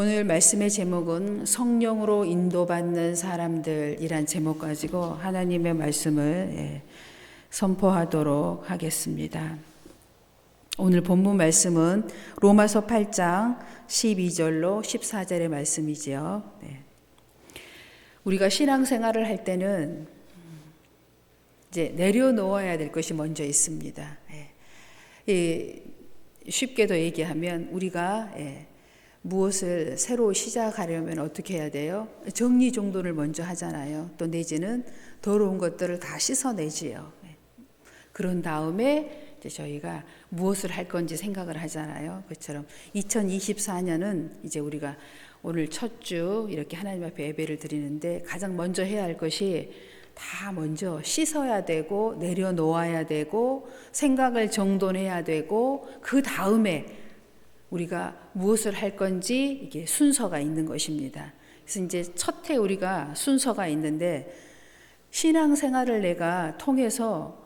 오늘 말씀의 제목은 성령으로 인도받는 사람들이란 제목 가지고 하나님의 말씀을 선포하도록 하겠습니다. 오늘 본문 말씀은 로마서 8장 12절로 14절의 말씀이지요. 우리가 신앙생활을 할 때는 이제 내려놓아야 될 것이 먼저 있습니다. 쉽게도 얘기하면 우리가 무엇을 새로 시작하려면 어떻게 해야 돼요? 정리정돈을 먼저 하잖아요. 또 내지는 더러운 것들을 다 씻어내지요. 그런 다음에 이제 저희가 무엇을 할 건지 생각을 하잖아요. 그처럼 2024년은 이제 우리가 오늘 첫 주 이렇게 하나님 앞에 예배를 드리는데 가장 먼저 해야 할 것이 다 먼저 씻어야 되고 내려놓아야 되고 생각을 정돈해야 되고 그 다음에 우리가 무엇을 할 건지 이게 순서가 있는 것입니다. 그래서 이제 첫 해 우리가 순서가 있는데 신앙생활을 내가 통해서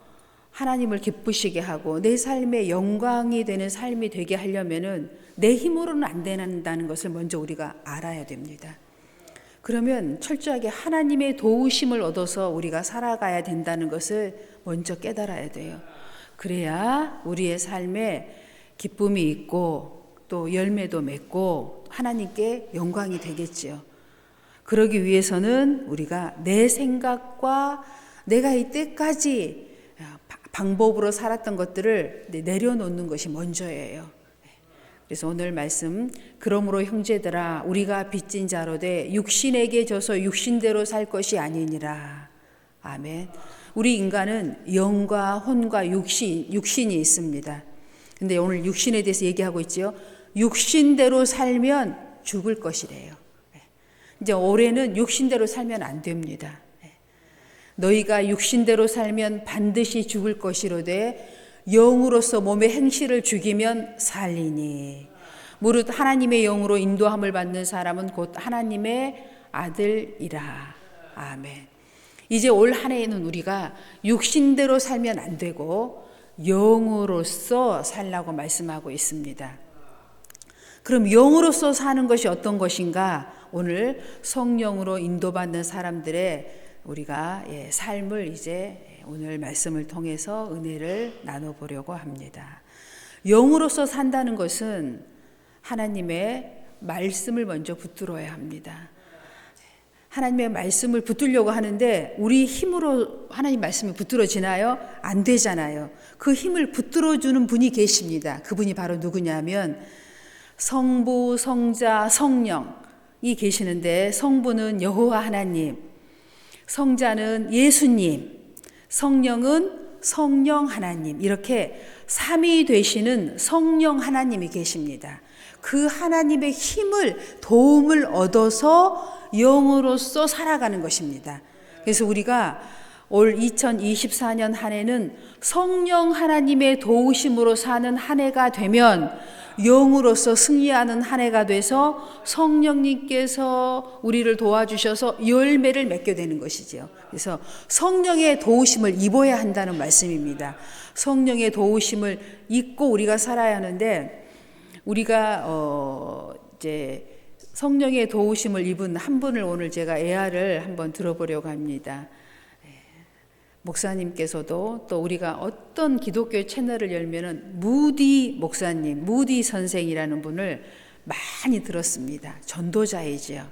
하나님을 기쁘시게 하고 내 삶의 영광이 되는 삶이 되게 하려면은 내 힘으로는 안 된다는 것을 먼저 우리가 알아야 됩니다. 그러면 철저하게 하나님의 도우심을 얻어서 우리가 살아가야 된다는 것을 먼저 깨달아야 돼요. 그래야 우리의 삶에 기쁨이 있고 또 열매도 맺고 하나님께 영광이 되겠지요. 그러기 위해서는 우리가 내 생각과 내가 이때까지 방법으로 살았던 것들을 내려놓는 것이 먼저예요. 그래서 오늘 말씀, 그러므로 형제들아 우리가 빚진 자로 돼 육신에게 져서 육신대로 살 것이 아니니라. 아멘. 우리 인간은 영과 혼과 육신이 있습니다. 근데 오늘 육신에 대해서 얘기하고 있지요. 육신대로 살면 죽을 것이래요. 이제 올해는 육신대로 살면 안 됩니다. 너희가 육신대로 살면 반드시 죽을 것이로되 영으로서 몸의 행실을 죽이면 살리니 무릇 하나님의 영으로 인도함을 받는 사람은 곧 하나님의 아들이라. 아멘. 이제 올 한 해에는 우리가 육신대로 살면 안 되고 영으로서 살라고 말씀하고 있습니다. 그럼 영으로서 사는 것이 어떤 것인가? 오늘 성령으로 인도받는 사람들의 우리가 삶을 이제 오늘 말씀을 통해서 은혜를 나눠보려고 합니다. 영으로서 산다는 것은 하나님의 말씀을 먼저 붙들어야 합니다. 하나님의 말씀을 붙들려고 하는데 우리 힘으로 하나님 말씀이 붙들어지나요? 안 되잖아요. 그 힘을 붙들어주는 분이 계십니다. 그분이 바로 누구냐면 성부, 성자, 성령이 계시는데 성부는 여호와 하나님, 성자는 예수님, 성령은 성령 하나님, 이렇게 삼위 되시는 성령 하나님이 계십니다. 그 하나님의 힘을 도움을 얻어서 영으로서 살아가는 것입니다. 그래서 우리가 올 2024년 한 해는 성령 하나님의 도우심으로 사는 한 해가 되면 영으로서 승리하는 한 해가 돼서 성령님께서 우리를 도와주셔서 열매를 맺게 되는 것이지요. 그래서 성령의 도우심을 입어야 한다는 말씀입니다. 성령의 도우심을 입고 우리가 살아야 하는데 우리가 이제 성령의 도우심을 입은 한 분을 오늘 제가 애화를 한번 들어보려고 합니다. 목사님께서도 또 우리가 어떤 기독교 채널을 열면은 무디 목사님, 무디 선생이라는 분을 많이 들었습니다. 전도자이지요.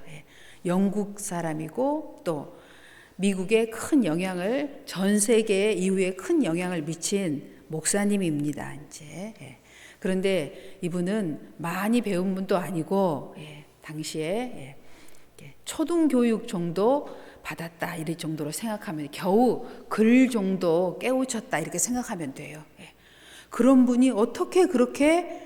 영국 사람이고 또 미국에 큰 영향을, 전 세계 이후에 큰 영향을 미친 목사님입니다. 이제 그런데 이분은 많이 배운 분도 아니고 당시에 초등교육 정도 받았다 이럴 정도로 생각하면 겨우 글 정도 깨우쳤다 이렇게 생각하면 돼요. 그런 분이 어떻게 그렇게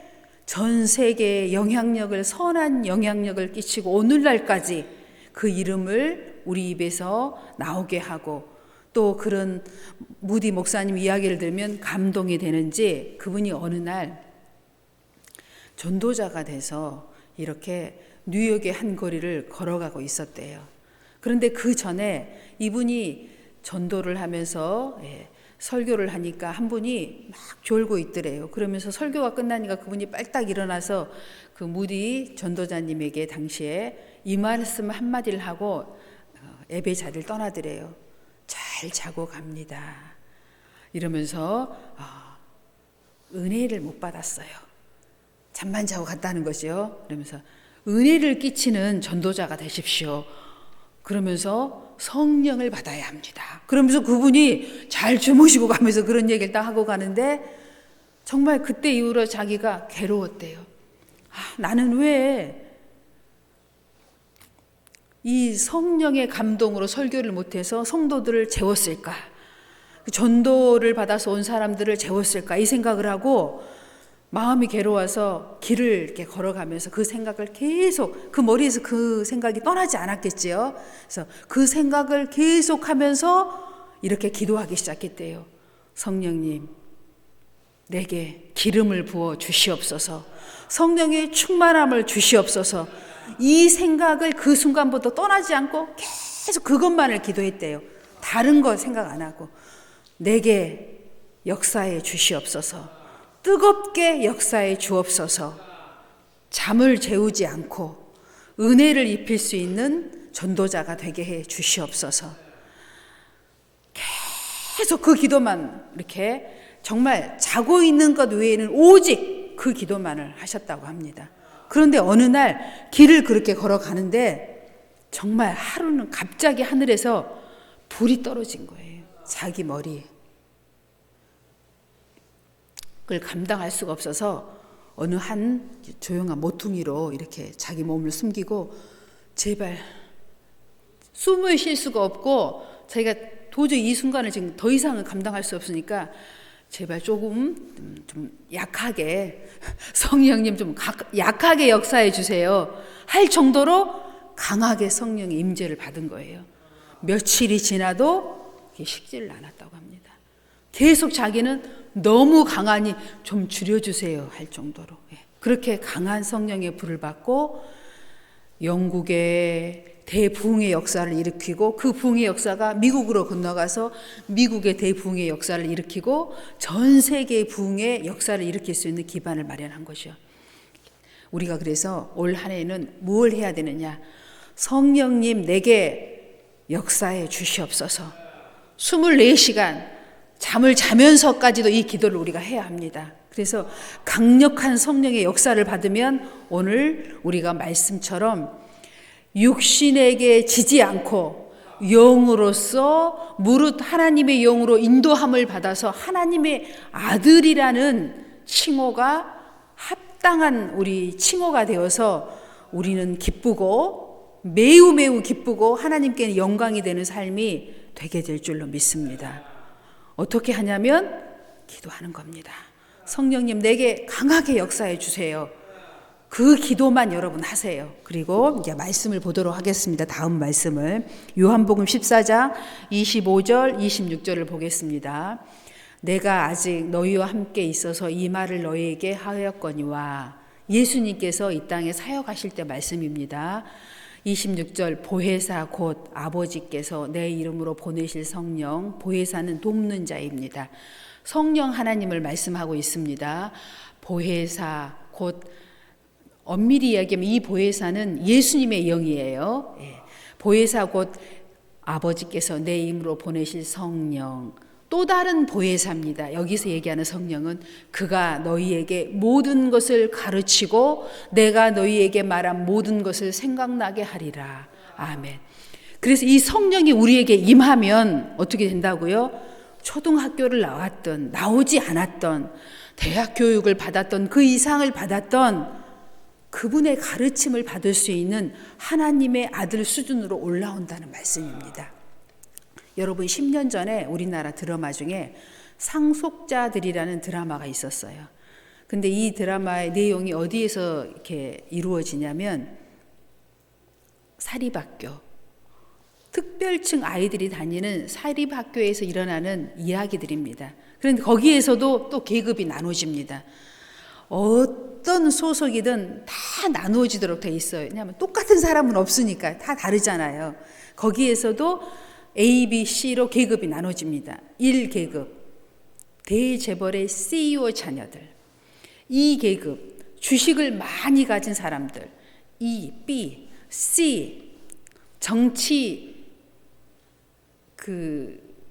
전 세계에 영향력을 선한 영향력을 끼치고 오늘날까지 그 이름을 우리 입에서 나오게 하고 또 그런 무디 목사님 이야기를 들으면 감동이 되는지 그분이 어느 날 전도자가 돼서 이렇게 뉴욕의 한 거리를 걸어가고 있었대요. 그런데 그 전에 이분이 전도를 하면서 설교를 하니까 한 분이 막 졸고 있더래요. 그러면서 설교가 끝나니까 그분이 빨딱 일어나서 그 무디 전도자님에게 당시에 이 말씀 한마디를 하고 예배 자리를 떠나더래요. 잘 자고 갑니다. 이러면서 은혜를 못 받았어요. 잠만 자고 갔다는 거죠. 그러면서 은혜를 끼치는 전도자가 되십시오. 그러면서 성령을 받아야 합니다. 그러면서 그분이 잘 주무시고 가면서 그런 얘기를 딱 하고 가는데 정말 그때 이후로 자기가 괴로웠대요. 나는 왜 이 성령의 감동으로 설교를 못해서 성도들을 재웠을까? 전도를 받아서 온 사람들을 재웠을까? 이 생각을 하고 마음이 괴로워서 길을 이렇게 걸어가면서 그 생각을 계속, 그 머리에서 그 생각이 떠나지 않았겠지요. 그래서 그 생각을 계속하면서 이렇게 기도하기 시작했대요. 성령님, 내게 기름을 부어 주시옵소서. 성령의 충만함을 주시옵소서. 이 생각을 그 순간부터 떠나지 않고 계속 그것만을 기도했대요. 다른 거 생각 안 하고 내게 역사해 주시옵소서. 뜨겁게 역사해 주옵소서. 잠을 재우지 않고 은혜를 입힐 수 있는 전도자가 되게 해 주시옵소서. 계속 그 기도만 이렇게 정말 자고 있는 것 외에는 오직 그 기도만을 하셨다고 합니다. 그런데 어느 날 길을 그렇게 걸어가는데 정말 하루는 갑자기 하늘에서 불이 떨어진 거예요. 자기 머리에. 그걸 감당할 수가 없어서 어느 한 조용한 모퉁이로 이렇게 자기 몸을 숨기고 제발 숨을 쉴 수가 없고 자기가 도저히 이 순간을 지금 더 이상은 감당할 수 없으니까 제발 조금 좀 약하게 성령님 좀 약하게 역사해 주세요 할 정도로 강하게 성령의 임재를 받은 거예요. 며칠이 지나도 식지를 않았다고 합니다. 계속 자기는 너무 강하니 좀 줄여주세요 할 정도로 그렇게 강한 성령의 불을 받고 영국의 대부흥의 역사를 일으키고 그 부흥의 역사가 미국으로 건너가서 미국의 대부흥의 역사를 일으키고 전 세계의 부흥의 역사를 일으킬 수 있는 기반을 마련한 것이요. 우리가 그래서 올 한 해는 뭘 해야 되느냐? 성령님 내게 역사해 주시옵소서. 24시간 잠을 자면서까지도 이 기도를 우리가 해야 합니다. 그래서 강력한 성령의 역사를 받으면 오늘 우리가 말씀처럼 육신에게 지지 않고 영으로서 무릇 하나님의 영으로 인도함을 받아서 하나님의 아들이라는 칭호가 합당한 우리 칭호가 되어서 우리는 기쁘고 매우 기쁘고 하나님께 영광이 되는 삶이 되게 될 줄로 믿습니다. 어떻게 하냐면 기도하는 겁니다. 성령님 내게 강하게 역사해 주세요. 그 기도만 여러분 하세요. 그리고 이제 말씀을 보도록 하겠습니다. 다음 말씀을 요한복음 14장 25절 26절을 보겠습니다. 내가 아직 너희와 함께 있어서 이 말을 너희에게 하였거니와 예수님께서 이 땅에 사역하실 때 말씀입니다. 26절 보혜사 곧 아버지께서 내 이름으로 보내실 성령, 보혜사는 돕는 자입니다. 성령 하나님을 말씀하고 있습니다. 보혜사 곧 엄밀히 이야기하면 이 보혜사는 예수님의 영이에요. 보혜사 곧 아버지께서 내 이름으로 보내실 성령, 또 다른 보혜사입니다. 여기서 얘기하는 성령은 그가 너희에게 모든 것을 가르치고 내가 너희에게 말한 모든 것을 생각나게 하리라. 아멘. 그래서 이 성령이 우리에게 임하면 어떻게 된다고요? 초등학교를 나왔던, 나오지 않았던, 대학 교육을 받았던, 그 이상을 받았던 그분의 가르침을 받을 수 있는 하나님의 아들 수준으로 올라온다는 말씀입니다. 여러분 10년 전에 우리나라 드라마 중에 상속자들이라는 드라마가 있었어요. 근데 이 드라마의 내용이 어디에서 이렇게 이루어지냐면 사립학교, 특별층 아이들이 다니는 사립학교에서 일어나는 이야기들입니다. 그런데 거기에서도 또 계급이 나눠집니다. 어떤 소속이든 다 나누어지도록 돼 있어요. 왜냐하면 똑같은 사람은 없으니까 다 다르잖아요. 거기에서도 A, B, C로 계급이 나눠집니다. 1계급, 대재벌의 CEO 자녀들. 2계급, 주식을 많이 가진 사람들, E, B, C, 정치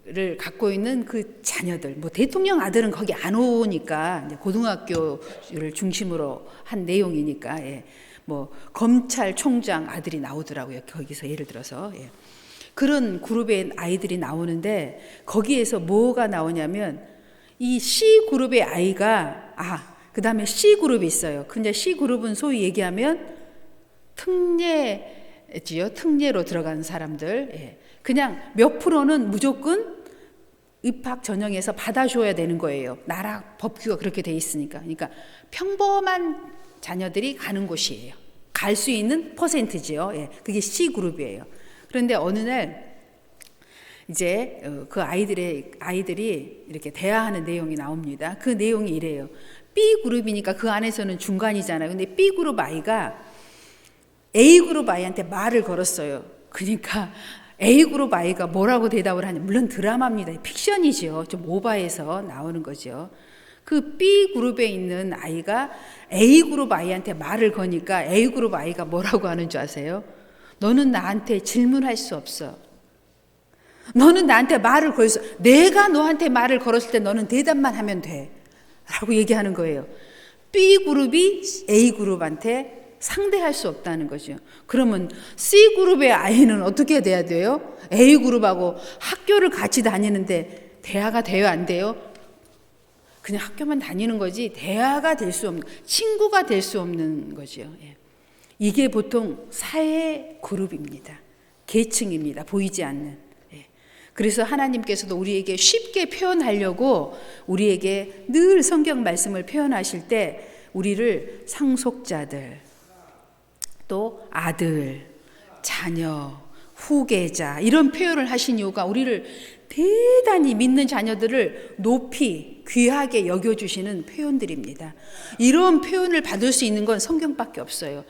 를 갖고 있는 그 자녀들, 뭐 대통령 아들은 거기 안 오니까 이제 고등학교를 중심으로 한 내용이니까, 예. 뭐 검찰총장 아들이 나오더라고요. 거기서 예를 들어서, 예. 그런 그룹의 아이들이 나오는데 거기에서 뭐가 나오냐면 이 C 그룹의 아이가 그 다음에 C 그룹이 있어요. 근데 C 그룹은 소위 얘기하면 특례지요. 특례로 들어간 사람들. 예. 그냥 몇 프로는 무조건 입학 전형에서 받아줘야 되는 거예요. 나라 법규가 그렇게 돼 있으니까. 그러니까 평범한 자녀들이 가는 곳이에요. 갈 수 있는 퍼센트지요. 예. 그게 C 그룹이에요. 그런데 어느 날 이제 그 아이들이 이렇게 대화하는 내용이 나옵니다. 그 내용이 이래요. B 그룹이니까 그 안에서는 중간이잖아요. 근데 B 그룹 아이가 A 그룹 아이한테 말을 걸었어요. 그러니까 A 그룹 아이가 뭐라고 대답을 하냐. 물론 드라마입니다. 픽션이죠. 좀 오버해서 나오는 거죠. 그 B 그룹에 있는 아이가 A 그룹 아이한테 말을 거니까 A 그룹 아이가 뭐라고 하는 줄 아세요? 너는 나한테 질문할 수 없어. 너는 나한테 말을 걸었어. 내가 너한테 말을 걸었을 때 너는 대답만 하면 돼. 라고 얘기하는 거예요. B 그룹이 A 그룹한테 상대할 수 없다는 거죠. 그러면 C 그룹의 아이는 어떻게 돼야 돼요? A 그룹하고 학교를 같이 다니는데 대화가 돼요, 안 돼요? 그냥 학교만 다니는 거지 대화가 될 수 없는, 친구가 될 수 없는 거죠. 예. 이게 보통 사회 그룹입니다. 계층입니다. 보이지 않는. 예. 그래서 하나님께서도 우리에게 쉽게 표현하려고 우리에게 늘 성경 말씀을 표현하실 때 우리를 상속자들, 또 아들, 자녀, 후계자 이런 표현을 하신 이유가 우리를 대단히 믿는 자녀들을 높이 귀하게 여겨주시는 표현들입니다. 이런 표현을 받을 수 있는 건 성경밖에 없어요.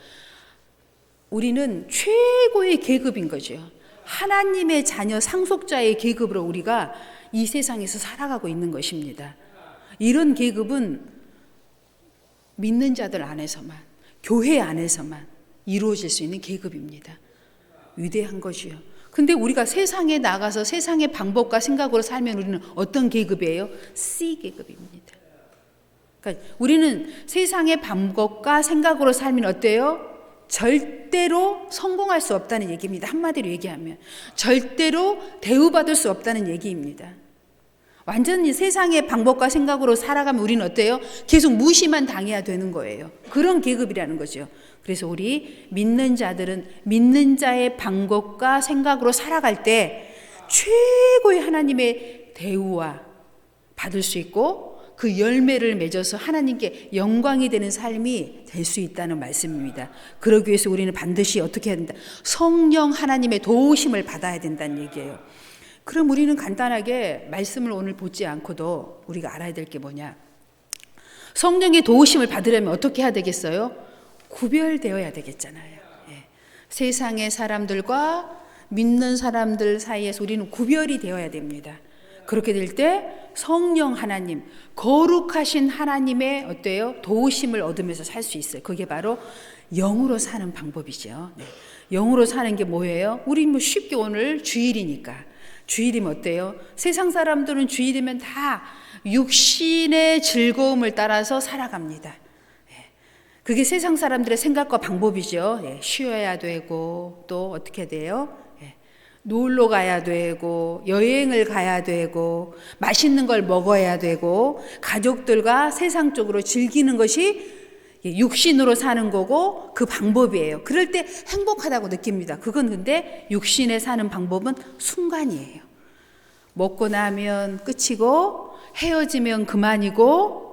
우리는 최고의 계급인 거죠. 하나님의 자녀 상속자의 계급으로 우리가 이 세상에서 살아가고 있는 것입니다. 이런 계급은 믿는 자들 안에서만, 교회 안에서만 이루어질 수 있는 계급입니다. 위대한 것이요. 근데 우리가 세상에 나가서 세상의 방법과 생각으로 살면 우리는 어떤 계급이에요? C 계급입니다. 그러니까 우리는 세상의 방법과 생각으로 살면 어때요? 절대로 성공할 수 없다는 얘기입니다. 한마디로 얘기하면 절대로 대우받을 수 없다는 얘기입니다. 완전히 세상의 방법과 생각으로 살아가면 우리는 어때요? 계속 무시만 당해야 되는 거예요. 그런 계급이라는 거죠. 그래서 우리 믿는 자들은 믿는 자의 방법과 생각으로 살아갈 때 최고의 하나님의 대우와 받을 수 있고 그 열매를 맺어서 하나님께 영광이 되는 삶이 될 수 있다는 말씀입니다. 그러기 위해서 우리는 반드시 어떻게 해야 된다? 성령 하나님의 도우심을 받아야 된다는 얘기예요. 그럼 우리는 간단하게 말씀을 오늘 보지 않고도 우리가 알아야 될 게 뭐냐? 성령의 도우심을 받으려면 어떻게 해야 되겠어요? 구별되어야 되겠잖아요. 예. 세상의 사람들과 믿는 사람들 사이에서 우리는 구별이 되어야 됩니다. 그렇게 될 때 성령 하나님, 거룩하신 하나님의 어때요? 도우심을 얻으면서 살 수 있어요. 그게 바로 영으로 사는 방법이죠. 네. 영으로 사는 게 뭐예요? 우리 뭐 쉽게 오늘 주일이니까. 주일이면 어때요? 세상 사람들은 주일이면 다 육신의 즐거움을 따라서 살아갑니다. 그게 세상 사람들의 생각과 방법이죠. 예, 쉬어야 되고 또 어떻게 돼요? 예, 놀러 가야 되고 여행을 가야 되고 맛있는 걸 먹어야 되고 가족들과 세상적으로 즐기는 것이 육신으로 사는 거고 그 방법이에요. 그럴 때 행복하다고 느낍니다. 그건 근데 육신에 사는 방법은 순간이에요. 먹고 나면 끝이고 헤어지면 그만이고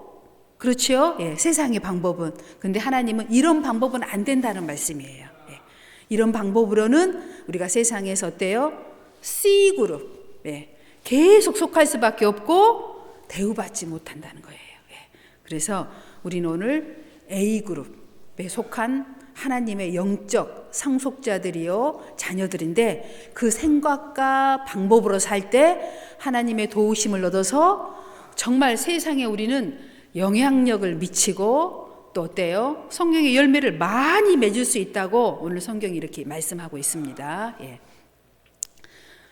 그렇죠? 예, 세상의 방법은. 근데 하나님은 이런 방법은 안 된다는 말씀이에요. 예, 이런 방법으로는 우리가 세상에서 어때요? C그룹. 예, 계속 속할 수밖에 없고 대우받지 못한다는 거예요. 예, 그래서 우리는 오늘 A그룹에 속한 하나님의 영적 상속자들이요, 자녀들인데 그 생각과 방법으로 살 때 하나님의 도우심을 얻어서 정말 세상에 우리는 영향력을 미치고 또 어때요? 성경의 열매를 많이 맺을 수 있다고 오늘 성경이 이렇게 말씀하고 있습니다. 예.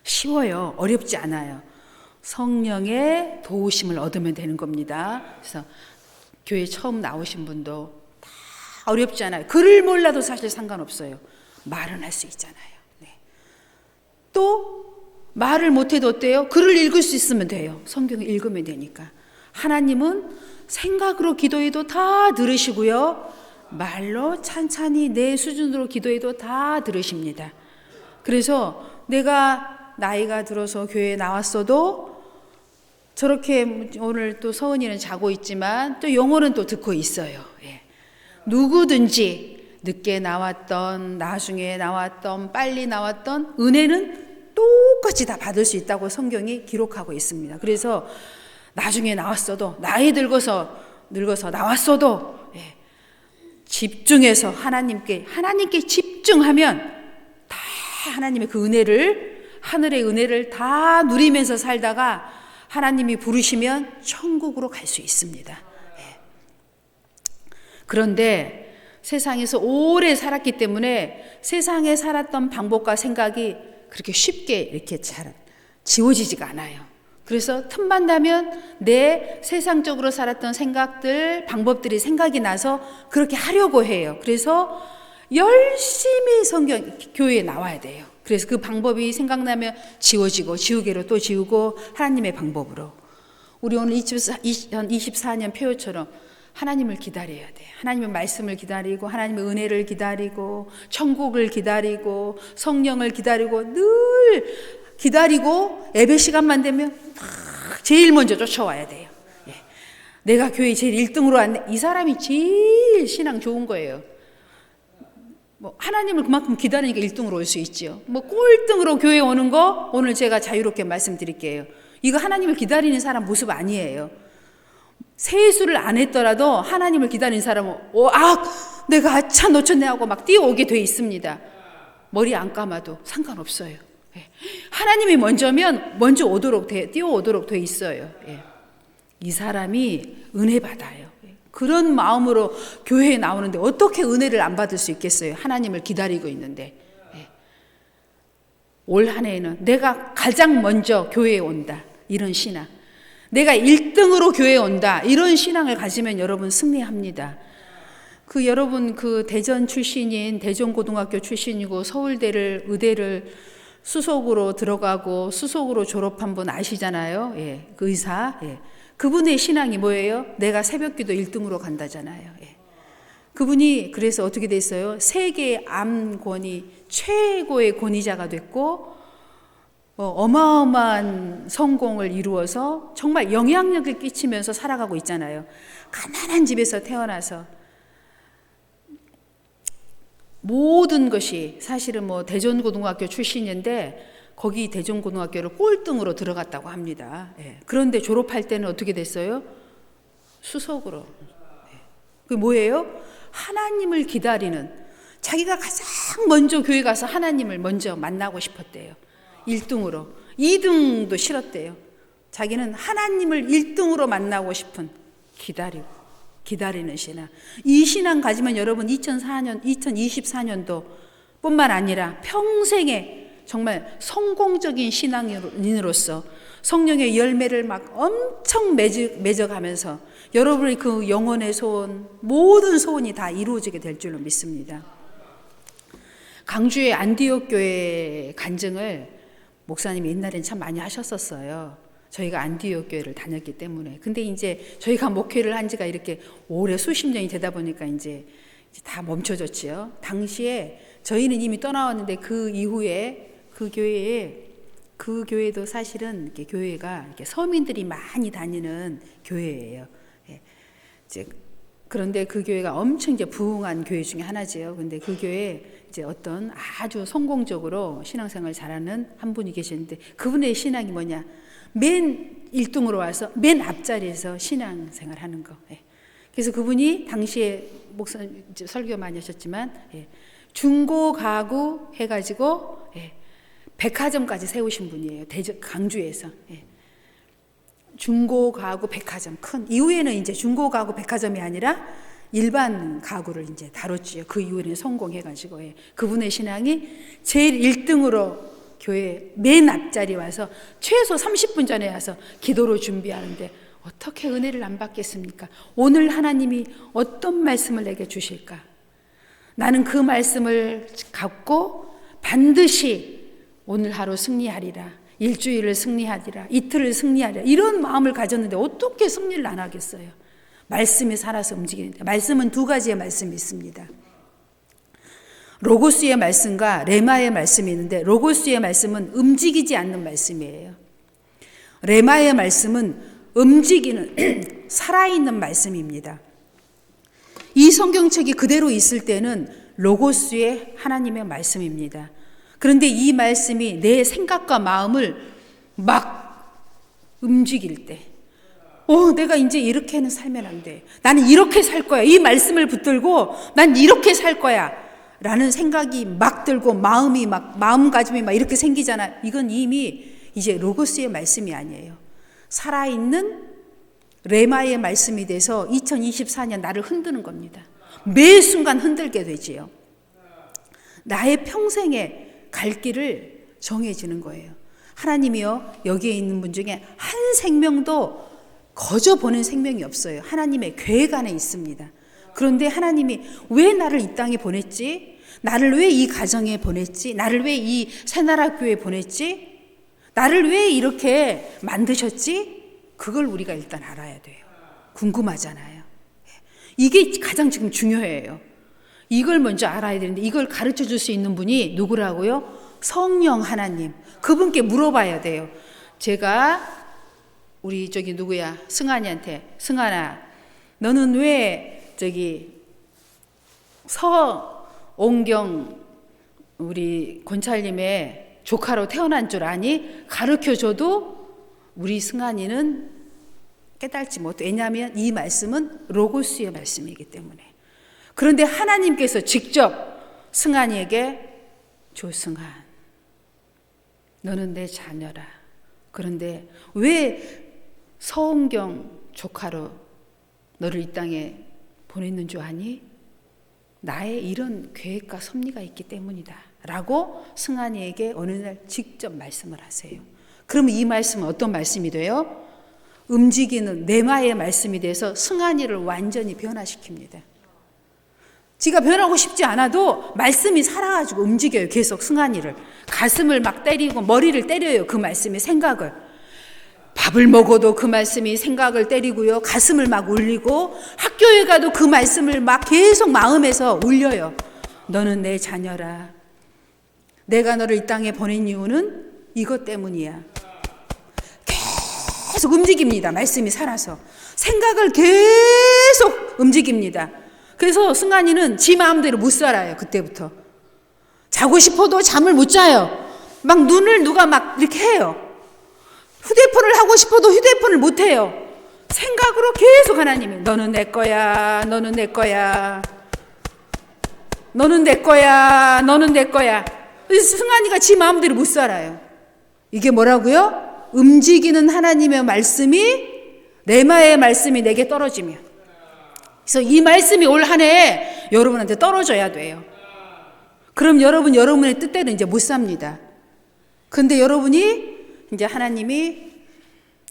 쉬워요. 어렵지 않아요. 성령의 도우심을 얻으면 되는 겁니다. 그래서 교회 처음 나오신 분도 다 어렵지 않아요. 글을 몰라도 사실 상관없어요. 말은 할 수 있잖아요. 네. 또 말을 못해도 어때요? 글을 읽을 수 있으면 돼요. 성경을 읽으면 되니까. 하나님은 생각으로 기도해도 다 들으시고요. 말로 찬찬히 내 수준으로 기도해도 다 들으십니다. 그래서 내가 나이가 들어서 교회에 나왔어도 저렇게 오늘 또 서은이는 자고 있지만 또 영어는 또 듣고 있어요. 예. 누구든지 늦게 나왔던, 나중에 나왔던, 빨리 나왔던 은혜는 똑같이 다 받을 수 있다고 성경이 기록하고 있습니다. 그래서 나중에 나왔어도, 나이 늙어서 나왔어도 예. 집중해서 하나님께 집중하면 다 하나님의 그 은혜를, 하늘의 은혜를 다 누리면서 살다가 하나님이 부르시면 천국으로 갈 수 있습니다. 예. 그런데 세상에서 오래 살았기 때문에 세상에 살았던 방법과 생각이 그렇게 쉽게 이렇게 잘 지워지지가 않아요. 그래서 틈만 나면 내 세상적으로 살았던 생각들, 방법들이 생각이 나서 그렇게 하려고 해요. 그래서 열심히 교회에 나와야 돼요. 그래서 그 방법이 생각나면 지워지고, 지우개로 또 지우고, 하나님의 방법으로. 우리 오늘 2024년 표어처럼 하나님을 기다려야 돼요. 하나님의 말씀을 기다리고, 하나님의 은혜를 기다리고, 천국을 기다리고, 성령을 기다리고, 늘 기다리고, 예배 시간만 되면 제일 먼저 쫓아와야 돼요. 예. 내가 교회 제일 1등으로 왔네. 이 사람이 제일 신앙 좋은 거예요. 뭐 하나님을 그만큼 기다리니까 1등으로 올 수 있지요. 뭐 꼴등으로 교회 오는 거 오늘 제가 자유롭게 말씀드릴게요. 이거 하나님을 기다리는 사람 모습 아니에요. 세수를 안 했더라도 하나님을 기다리는 사람은 내가 아차 놓쳤네 하고 막 뛰어오게 돼 있습니다. 머리 안 감아도 상관없어요. 예. 하나님이 먼저면 먼저 뛰어오도록 돼 있어요. 예. 이 사람이 은혜 받아요. 그런 마음으로 교회에 나오는데 어떻게 은혜를 안 받을 수 있겠어요? 하나님을 기다리고 있는데. 예. 올 한 해에는 내가 가장 먼저 교회에 온다. 이런 신앙. 내가 1등으로 교회에 온다. 이런 신앙을 가지면 여러분 승리합니다. 여러분 대전 출신인, 대전고등학교 출신이고 의대를 수석으로 들어가고 수석으로 졸업한 분 아시잖아요. 예. 그 의사. 예. 그분의 신앙이 뭐예요? 내가 새벽기도 1등으로 간다잖아요. 예. 그분이 그래서 어떻게 됐어요? 세계 암 권위 최고의 권위자가 됐고 어마어마한 성공을 이루어서 정말 영향력을 끼치면서 살아가고 있잖아요. 가난한 집에서 태어나서 모든 것이 사실은 대전고등학교 출신인데 거기 대전고등학교를 꼴등으로 들어갔다고 합니다. 예. 그런데 졸업할 때는 어떻게 됐어요? 수석으로. 예. 그게 뭐예요? 하나님을 기다리는, 자기가 가장 먼저 교회 가서 하나님을 먼저 만나고 싶었대요. 1등으로. 2등도 싫었대요. 자기는 하나님을 1등으로 만나고 싶은, 기다리는 신앙. 이 신앙 가지면 여러분 2024년도 뿐만 아니라 평생에 정말 성공적인 신앙인으로서 성령의 열매를 막 엄청 맺어가면서 여러분의 그 영혼의 소원, 모든 소원이 다 이루어지게 될 줄로 믿습니다. 강주의 안디옥 교회 간증을 목사님이 옛날엔 참 많이 하셨었어요. 저희가 안디옥 교회를 다녔기 때문에. 근데 이제 저희가 목회를 한 지가 이렇게 오래 수십 년이 되다 보니까 이제 다 멈춰졌지요. 당시에 저희는 이미 떠나왔는데 그 이후에 그 교회도 사실은 이렇게 교회가 이렇게 서민들이 많이 다니는 교회예요. 예. 그런데 그 교회가 엄청 이제 부흥한 교회 중에 하나지요. 근데 그 교회에 이제 어떤 아주 성공적으로 신앙생활 잘하는 한 분이 계셨는데 그분의 신앙이 뭐냐? 맨 1등으로 와서 맨 앞자리에서 신앙생활 하는 거. 예. 그래서 그분이 당시에 목사님 설교 많이 하셨지만 중고 가구 해가지고 백화점까지 세우신 분이에요. 강주에서. 중고 가구 백화점 큰. 이후에는 이제 중고 가구 백화점이 아니라 일반 가구를 이제 다뤘지요. 그 이후에는 성공해가지고 그분의 신앙이 제일 1등으로 교회 맨 앞자리 와서 최소 30분 전에 와서 기도로 준비하는데 어떻게 은혜를 안 받겠습니까? 오늘 하나님이 어떤 말씀을 내게 주실까? 나는 그 말씀을 갖고 반드시 오늘 하루 승리하리라, 일주일을 승리하리라, 이틀을 승리하리라, 이런 마음을 가졌는데 어떻게 승리를 안 하겠어요? 말씀이 살아서 움직이는데, 말씀은 두 가지의 말씀이 있습니다. 로고스의 말씀과 레마의 말씀이 있는데, 로고스의 말씀은 움직이지 않는 말씀이에요. 레마의 말씀은 움직이는 살아있는 말씀입니다. 이 성경책이 그대로 있을 때는 로고스의 하나님의 말씀입니다. 그런데 이 말씀이 내 생각과 마음을 막 움직일 때, 내가 이제 이렇게는 살면 안 돼. 나는 이렇게 살 거야. 이 말씀을 붙들고 난 이렇게 살 거야. 라는 생각이 막 들고 마음가짐이 막 이렇게 생기잖아. 이건 이미 이제 로고스의 말씀이 아니에요. 살아있는 레마의 말씀이 돼서 2024년 나를 흔드는 겁니다. 매 순간 흔들게 되지요. 나의 평생에 갈 길을 정해지는 거예요. 하나님이요, 여기에 있는 분 중에 한 생명도 거저 보낸 생명이 없어요. 하나님의 계획 안에 있습니다. 그런데 하나님이 왜 나를 이 땅에 보냈지? 나를 왜 이 가정에 보냈지? 나를 왜 이 새나라 교회에 보냈지? 나를 왜 이렇게 만드셨지? 그걸 우리가 일단 알아야 돼요. 궁금하잖아요. 이게 가장 지금 중요해요. 이걸 먼저 알아야 되는데, 이걸 가르쳐 줄 수 있는 분이 누구라고요? 성령 하나님. 그분께 물어봐야 돼요. 제가 우리 승환이한테, 승환아, 너는 왜 서옹경 우리 권찰님의 조카로 태어난 줄 아니? 가르쳐줘도 우리 승환이는 깨달지 못해. 왜냐하면 이 말씀은 로고스의 말씀이기 때문에. 그런데 하나님께서 직접 승환이에게, 조승환, 너는 내 자녀라. 그런데 왜 서옹경 조카로 너를 이 땅에 보냈는 줄 아니? 나의 이런 계획과 섭리가 있기 때문이다. 라고 승환이에게 어느 날 직접 말씀을 하세요. 그러면 이 말씀은 어떤 말씀이 돼요? 움직이는 레마의 말씀이 돼서 승환이를 완전히 변화시킵니다. 지가 변하고 싶지 않아도 말씀이 살아가지고 움직여요. 계속 승환이를. 가슴을 막 때리고 머리를 때려요. 그 말씀이 생각을. 밥을 먹어도 그 말씀이 생각을 때리고요. 가슴을 막 울리고, 학교에 가도 그 말씀을 막 계속 마음에서 울려요. 너는 내 자녀라. 내가 너를 이 땅에 보낸 이유는 이것 때문이야. 계속 움직입니다. 말씀이 살아서. 생각을 계속 움직입니다. 그래서 승환이는 지 마음대로 못 살아요. 그때부터. 자고 싶어도 잠을 못 자요. 막 눈을 누가 막 이렇게 해요. 휴대폰을 하고 싶어도 휴대폰을 못 해요. 생각으로 계속 하나님이 너는 내 거야, 너는 내 거야, 너는 내 거야, 너는 내 거야. 승환이가 지 마음대로 못 살아요. 이게 뭐라고요? 움직이는 하나님의 말씀이, 레마의 말씀이 내게 떨어지면. 그래서 이 말씀이 올 한 해 여러분한테 떨어져야 돼요. 그럼 여러분의 뜻대로 이제 못 삽니다. 근데 여러분이 이제 하나님이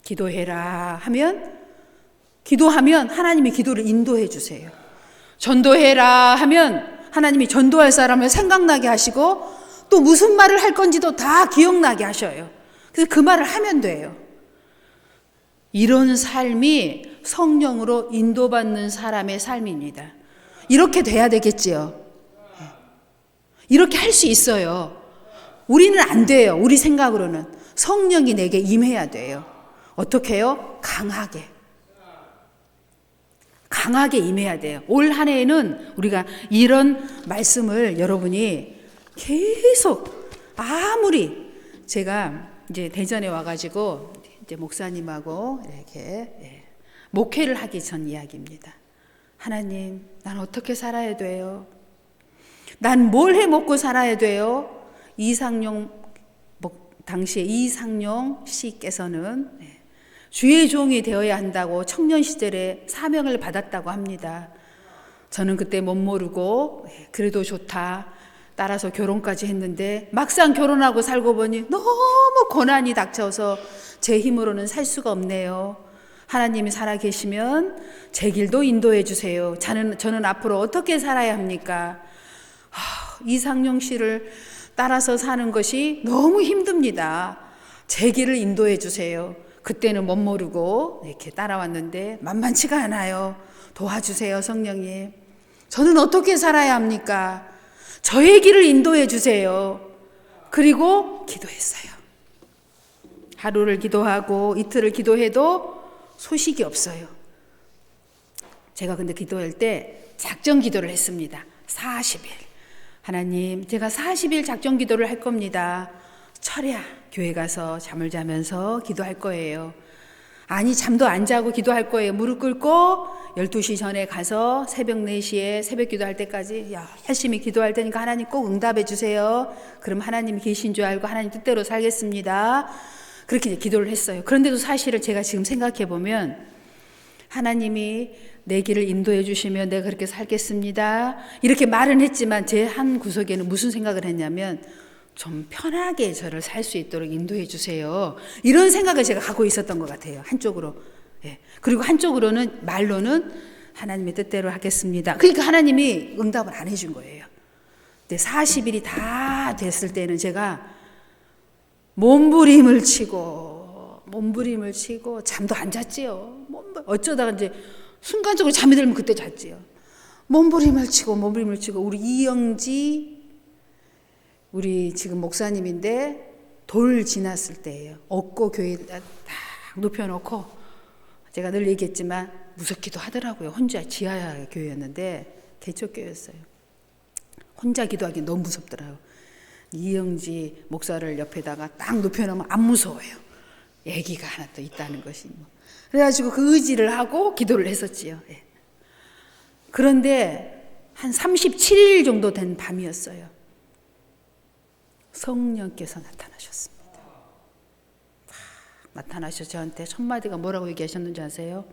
기도해라 기도하면 하나님이 기도를 인도해 주세요. 전도해라 하면 하나님이 전도할 사람을 생각나게 하시고, 또 무슨 말을 할 건지도 다 기억나게 하셔요. 그래서 그 말을 하면 돼요. 이런 삶이 성령으로 인도받는 사람의 삶입니다. 이렇게 돼야 되겠지요. 이렇게 할 수 있어요. 우리는 안 돼요. 우리 생각으로는. 성령이 내게 임해야 돼요. 어떻게 해요? 강하게 임해야 돼요. 올 한 해에는 우리가 이런 말씀을 여러분이 계속, 아무리 제가 이제 대전에 와가지고 이제 목사님하고 이렇게 목회를 하기 전 이야기입니다. 하나님, 난 어떻게 살아야 돼요? 난 뭘 해 먹고 살아야 돼요? 당시에 이상용 씨께서는 주의 종이 되어야 한다고 청년 시절에 사명을 받았다고 합니다. 저는 그때 못 모르고 그래도 좋다. 따라서 결혼까지 했는데 막상 결혼하고 살고 보니 너무 고난이 닥쳐서 제 힘으로는 살 수가 없네요. 하나님이 살아 계시면 제 길도 인도해 주세요. 저는 앞으로 어떻게 살아야 합니까? 이상용 씨를 따라서 사는 것이 너무 힘듭니다. 제 길을 인도해 주세요. 그때는 못 모르고 이렇게 따라왔는데 만만치가 않아요. 도와주세요, 성령님. 저는 어떻게 살아야 합니까? 저의 길을 인도해 주세요. 그리고 기도했어요. 하루를 기도하고 이틀을 기도해도 소식이 없어요. 제가 근데 기도할 때 작정 기도를 했습니다. 40일. 하나님, 제가 40일 작정 기도를 할 겁니다. 철야 교회 가서 잠을 자면서 기도할 거예요. 아니, 잠도 안 자고 기도할 거예요. 무릎 꿇고 12시 전에 가서 새벽 4시에 새벽 기도할 때까지 열심히 기도할 테니까 하나님 꼭 응답해 주세요. 그럼 하나님이 계신 줄 알고 하나님 뜻대로 살겠습니다. 그렇게 기도를 했어요. 그런데도 사실을 제가 지금 생각해 보면 하나님이 내 길을 인도해 주시면 내가 그렇게 살겠습니다. 이렇게 말은 했지만 제 한 구석에는 무슨 생각을 했냐면 좀 편하게 저를 살 수 있도록 인도해 주세요. 이런 생각을 제가 갖고 있었던 것 같아요. 한쪽으로. 그리고 한쪽으로는 말로는 하나님의 뜻대로 하겠습니다. 그러니까 하나님이 응답을 안 해준 거예요. 근데 40일이 다 됐을 때는 제가 몸부림을 치고 잠도 안 잤지요. 어쩌다가 이제 순간적으로 잠이 들면 그때 잤지요. 몸부림을 치고 우리 이영지 우리 지금 목사님인데 돌 지났을 때예요. 업고 교회에다 딱 눕혀놓고 제가 늘 얘기했지만 무섭기도 하더라고요. 혼자 지하 교회였는데 개척교회였어요. 혼자 기도하기 너무 무섭더라고요. 이영지 목사를 옆에다가 딱 눕혀놓으면 안 무서워요. 애기가 하나 또 있다는 것이. 그래가지고 그 의지를 하고 기도를 했었지요. 그런데 한 37일 정도 된 밤이었어요. 성령께서 나타나셨습니다. 나타나셔서 저한테 첫 마디가 뭐라고 얘기하셨는지 아세요?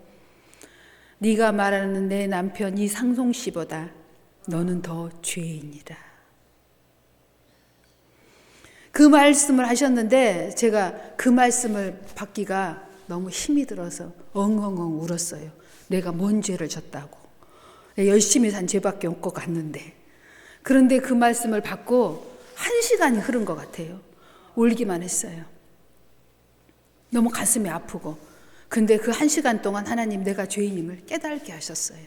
네가 말하는 내 남편 이상송 씨보다 너는 더 죄인이다. 그 말씀을 하셨는데 제가 그 말씀을 받기가 너무 힘이 들어서 엉엉엉 울었어요. 내가 뭔 죄를 졌다고. 열심히 산 죄밖에 없고 갔는데. 그런데 그 말씀을 받고 1시간이 흐른 것 같아요. 울기만 했어요. 너무 가슴이 아프고. 근데 그 1시간 동안 하나님 내가 죄인임을 깨닫게 하셨어요.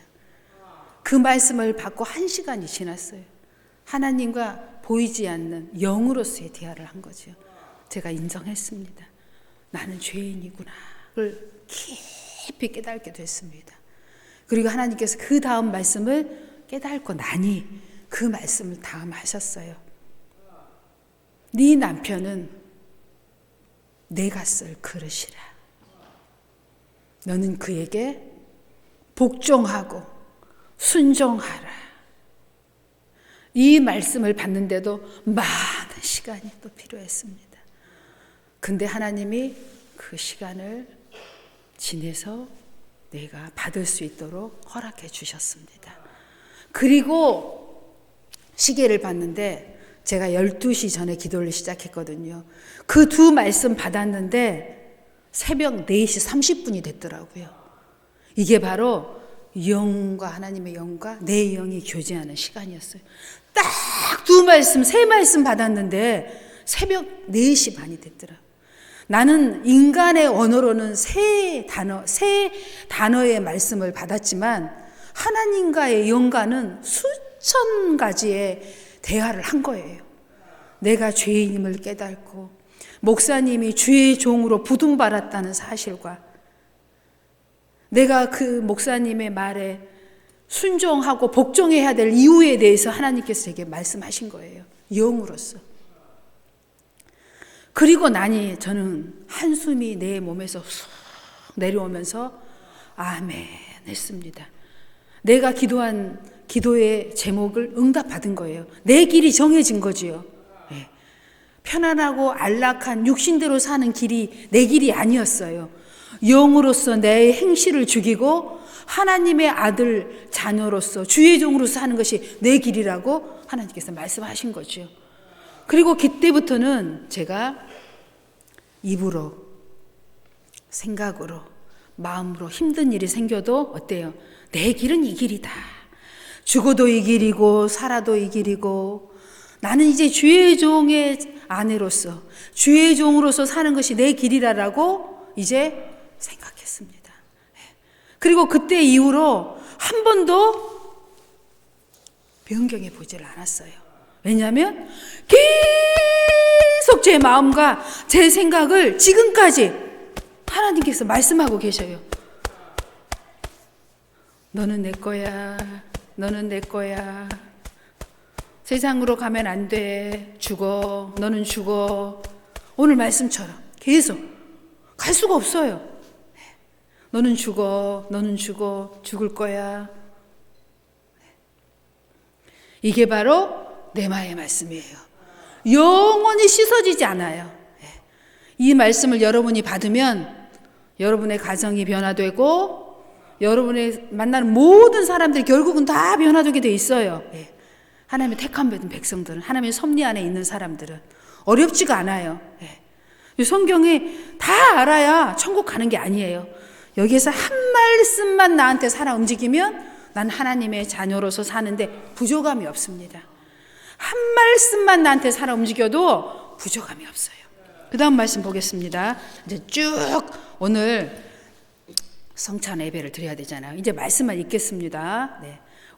그 말씀을 받고 1시간이 지났어요. 하나님과 보이지 않는 영으로서의 대화를 한 거죠. 제가 인정했습니다. 나는 죄인이구나를 깊이 깨닫게 됐습니다. 그리고 하나님께서 그 다음 말씀을 깨닫고 나니 그 말씀을 다음 하셨어요. 네 남편은 내가 쓸 그릇이라. 너는 그에게 복종하고 순종하라. 이 말씀을 받는데도 많은 시간이 또 필요했습니다. 근데 하나님이 그 시간을 지내서 내가 받을 수 있도록 허락해 주셨습니다. 그리고 시계를 봤는데 제가 12시 전에 기도를 시작했거든요. 그 두 말씀 받았는데 새벽 4시 30분이 됐더라고요. 이게 바로 영과 하나님의 영과 내 영이 교제하는 시간이었어요. 딱 두 말씀, 세 말씀 받았는데 새벽 4시 반이 됐더라. 나는 인간의 언어로는 세 단어의 말씀을 받았지만 하나님과의 영과는 수천 가지의 대화를 한 거예요. 내가 죄인임을 깨닫고 목사님이 주의 종으로 부름받았다는 사실과 내가 그 목사님의 말에 순종하고 복종해야 될 이유에 대해서 하나님께서 제게 말씀하신 거예요. 영으로서. 그리고 나니 저는 한숨이 내 몸에서 쑥 내려오면서 아멘 했습니다. 내가 기도한 기도의 제목을 응답받은 거예요. 내 길이 정해진 거지요. 네. 편안하고 안락한 육신대로 사는 길이 내 길이 아니었어요. 영으로서 내 행실을 죽이고 하나님의 아들 자녀로서 주의 종으로서 사는 것이 내 길이라고 하나님께서 말씀하신 거죠. 그리고 그때부터는 제가 입으로, 생각으로, 마음으로 힘든 일이 생겨도 어때요? 내 길은 이 길이다. 죽어도 이 길이고 살아도 이 길이고 나는 이제 주의 종의 아내로서 주의 종으로서 사는 것이 내 길이라고 이제 생각했습니다. 그리고 그때 이후로 한 번도 변경해 보질 않았어요. 왜냐하면 계속 제 마음과 제 생각을 지금까지 하나님께서 말씀하고 계셔요. 너는 내 거야. 너는 내 거야. 세상으로 가면 안 돼. 죽어. 너는 죽어. 오늘 말씀처럼 계속 갈 수가 없어요. 너는 죽어. 너는 죽어. 죽을 거야. 이게 바로 레마의 말씀이에요. 영원히 씻어지지 않아요. 이 말씀을 여러분이 받으면 여러분의 가정이 변화되고 여러분의 만나는 모든 사람들이 결국은 다 변화되게 돼 있어요. 하나님의 택함 받은 백성들은, 하나님의 섭리 안에 있는 사람들은 어렵지가 않아요. 성경에 다 알아야 천국 가는 게 아니에요. 여기에서 한 말씀만 나한테 살아 움직이면 난 하나님의 자녀로서 사는데 부족함이 없습니다. 한 말씀만 나한테 살아 움직여도 부족함이 없어요. 그 다음 말씀 보겠습니다. 이제 쭉 오늘 성찬 예배를 드려야 되잖아요. 이제 말씀만 읽겠습니다.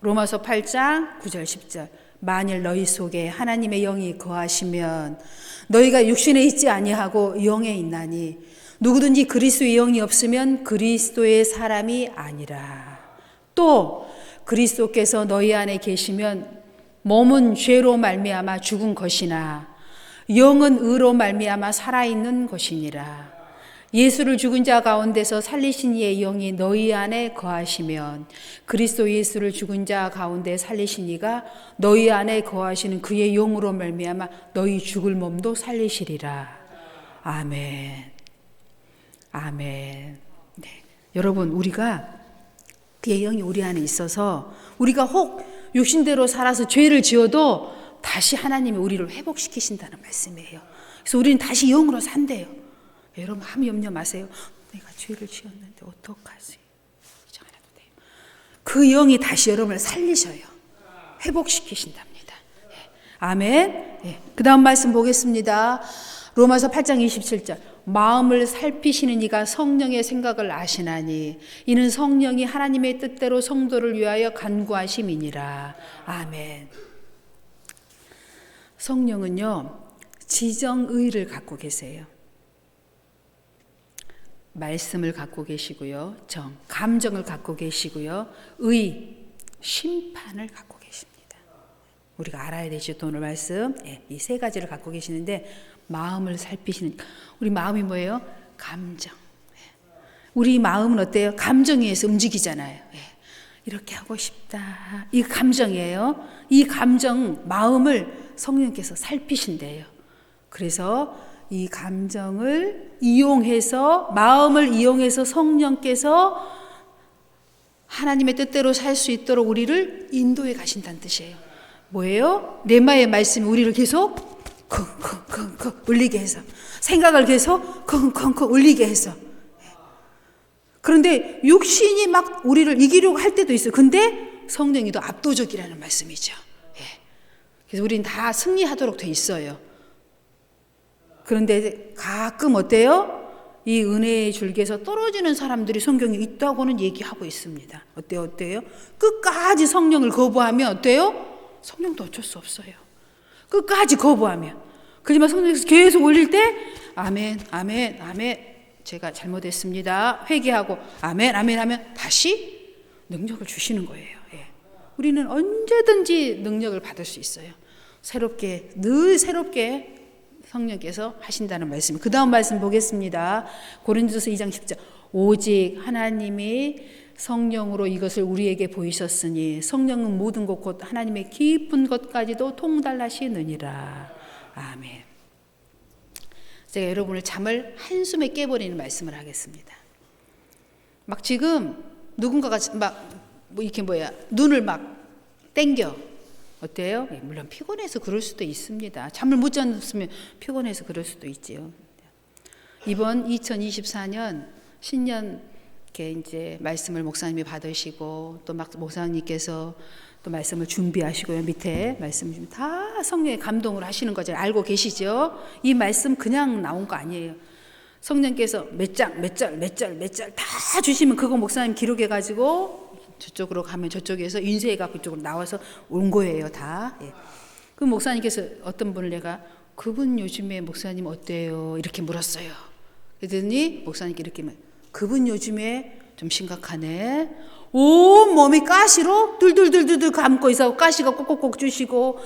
로마서 8장 9절 10절. 만일 너희 속에 하나님의 영이 거하시면 너희가 육신에 있지 아니하고 영에 있나니 누구든지 그리스도의 영이 없으면 그리스도의 사람이 아니라. 또 그리스도께서 너희 안에 계시면 몸은 죄로 말미암아 죽은 것이나 영은 의로 말미암아 살아있는 것이니라. 예수를 죽은 자 가운데서 살리신 이의 영이 너희 안에 거하시면 그리스도 예수를 죽은 자 가운데 살리신 이가 너희 안에 거하시는 그의 영으로 말미암아 너희 죽을 몸도 살리시리라. 아멘. 아멘. 여러분, 우리가 그의 영이 우리 안에 있어서 우리가 혹 육신대로 살아서 죄를 지어도 다시 하나님이 우리를 회복시키신다는 말씀이에요. 그래서 우리는 다시 영으로 산대요. 여러분, 아무 염려 마세요. 내가 죄를 지었는데 어떡하지? 걱정 안 해도 돼요. 그 영이 다시 여러분을 살리셔요. 회복시키신답니다. 아멘. 그 다음 말씀 보겠습니다. 로마서 8장 27절. 마음을 살피시는 이가 성령의 생각을 아시나니 이는 성령이 하나님의 뜻대로 성도를 위하여 간구하심이니라. 아멘. 성령은요, 지정의를 갖고 계세요. 말씀을 갖고 계시고요, 감정을 갖고 계시고요, 심판을 갖고 계십니다. 우리가 알아야 되죠, 오늘 말씀. 이 세 가지를 갖고 계시는데 마음을 살피시는, 우리 마음이 뭐예요? 감정. 우리 마음은 어때요? 감정에 의해서 움직이잖아요. 이렇게 하고 싶다. 이 감정이에요. 이 감정, 마음을 성령께서 살피신대요. 그래서 이 감정을 이용해서, 마음을 이용해서 성령께서 하나님의 뜻대로 살 수 있도록 우리를 인도해 가신다는 뜻이에요. 뭐예요? 레마의 말씀이 우리를 계속 쿵쿵쿵쿵 울리게 해서, 생각을 계속 쿵쿵쿵 울리게 해서. 그런데 육신이 막 우리를 이기려고 할 때도 있어요. 근데 성령이 더 압도적이라는 말씀이죠. 그래서 우리는 다 승리하도록 돼 있어요. 그런데 가끔 어때요? 이 은혜의 줄기에서 떨어지는 사람들이 성경에 있다고는 얘기하고 있습니다. 어때요? 끝까지 성령을 거부하면 어때요? 성령도 어쩔 수 없어요. 끝까지 거부하면. 그지만 성령께서 계속 올릴 때 아멘, 아멘, 아멘. 제가 잘못했습니다. 회개하고 아멘, 아멘 하면 다시 능력을 주시는 거예요. 우리는 언제든지 능력을 받을 수 있어요. 새롭게, 늘 새롭게 성령께서 하신다는 말씀. 그 다음 말씀 보겠습니다. 고린도서 2장 10절. 오직 하나님이 성령으로 이것을 우리에게 보이셨으니 성령은 모든 것 곧 하나님의 깊은 것까지도 통달하시느니라. 아멘. 제가 여러분을 잠을 한숨에 깨버리는 말씀을 하겠습니다. 막 지금 누군가가 뭐 이렇게 눈을 막 땡겨. 어때요? 물론 피곤해서 그럴 수도 있습니다. 잠을 못 잤으면 피곤해서 그럴 수도 있지요. 이번 2024년 신년 이렇게 이제 말씀을 목사님이 받으시고 또 막 목사님께서 또 말씀을 준비하시고요. 밑에 말씀 다 성령의 감동을 하시는 거죠. 알고 계시죠? 이 말씀 그냥 나온 거 아니에요. 성령께서 몇 장 다 주시면 그거 목사님 기록해가지고 저쪽으로 가면 저쪽에서 인쇄해갖고 이쪽으로 나와서 온 거예요. 다. 예. 그 목사님께서 어떤 분을 내가 그분 요즘에 목사님 어때요? 이렇게 물었어요. 그랬더니 목사님께 이렇게 그분 요즘에 좀 심각하네. 온 몸이 가시로 뚫뚫뚫뚫 감고 있어. 가시가 꼭꼭꼭 주시고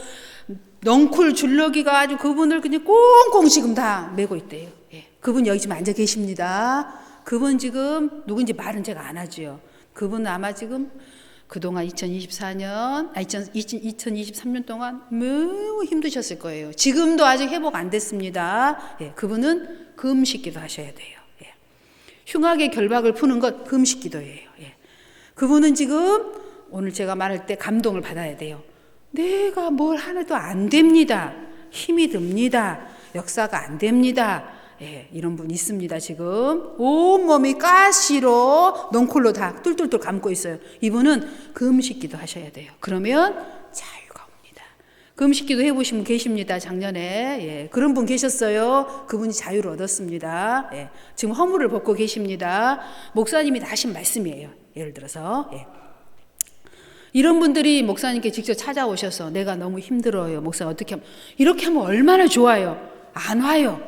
넝쿨 줄러기가 아주 그분을 그냥 꽁꽁 지금 다 메고 있대요. 예. 그분 여기 지금 앉아 계십니다. 그분 지금 누군지 말은 제가 안 하지요. 그분은 아마 지금 그동안 2023년 동안 너무 힘드셨을 거예요. 지금도 아직 회복 안 됐습니다. 예. 그분은 금식기도 하셔야 돼요. 예. 흉악의 결박을 푸는 것 금식기도예요. 예. 그분은 지금 오늘 제가 말할 때 감동을 받아야 돼요. 내가 뭘 하나도 안 됩니다. 힘이 듭니다. 역사가 안 됩니다. 예, 이런 분 있습니다. 지금 온몸이 가시로 넝쿨로 다 뚫뚫뚫 감고 있어요. 이분은 금식기도 하셔야 돼요. 그러면 자유가 옵니다. 금식기도 해보신 분 계십니다. 작년에 예, 그런 분 계셨어요. 그분이 자유를 얻었습니다. 예, 지금 허물을 벗고 계십니다. 목사님이 다 하신 말씀이에요. 예를 들어서 예. 이런 분들이 목사님께 직접 찾아오셔서 내가 너무 힘들어요. 목사님 어떻게 하면 이렇게 하면 얼마나 좋아요. 안 와요.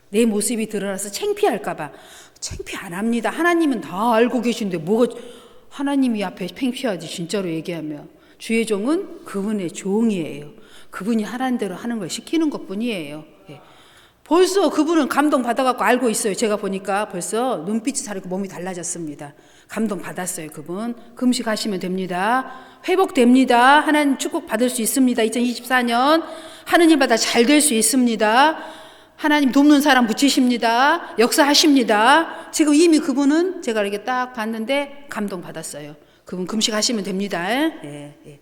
내 모습이 드러나서 창피할까 봐. 창피 안 합니다. 하나님은 다 알고 계신데 뭐가 하나님이 앞에 창피하지. 진짜로 얘기하면 주의 종은 그분의 종이에요. 그분이 하라는 대로 하는 걸 시키는 것뿐이에요. 예. 벌써 그분은 감동 받아갖고 알고 있어요. 제가 보니까 벌써 눈빛이 다르고 몸이 달라졌습니다. 감동 받았어요. 그분 금식하시면 됩니다. 회복됩니다. 하나님 축복 받을 수 있습니다. 2024년 하는 일마다 잘 될 수 있습니다. 하나님 돕는 사람 붙이십니다. 역사하십니다. 지금 이미 그분은 제가 이렇게 딱 봤는데 감동 받았어요. 그분 금식하시면 됩니다. 예, 예.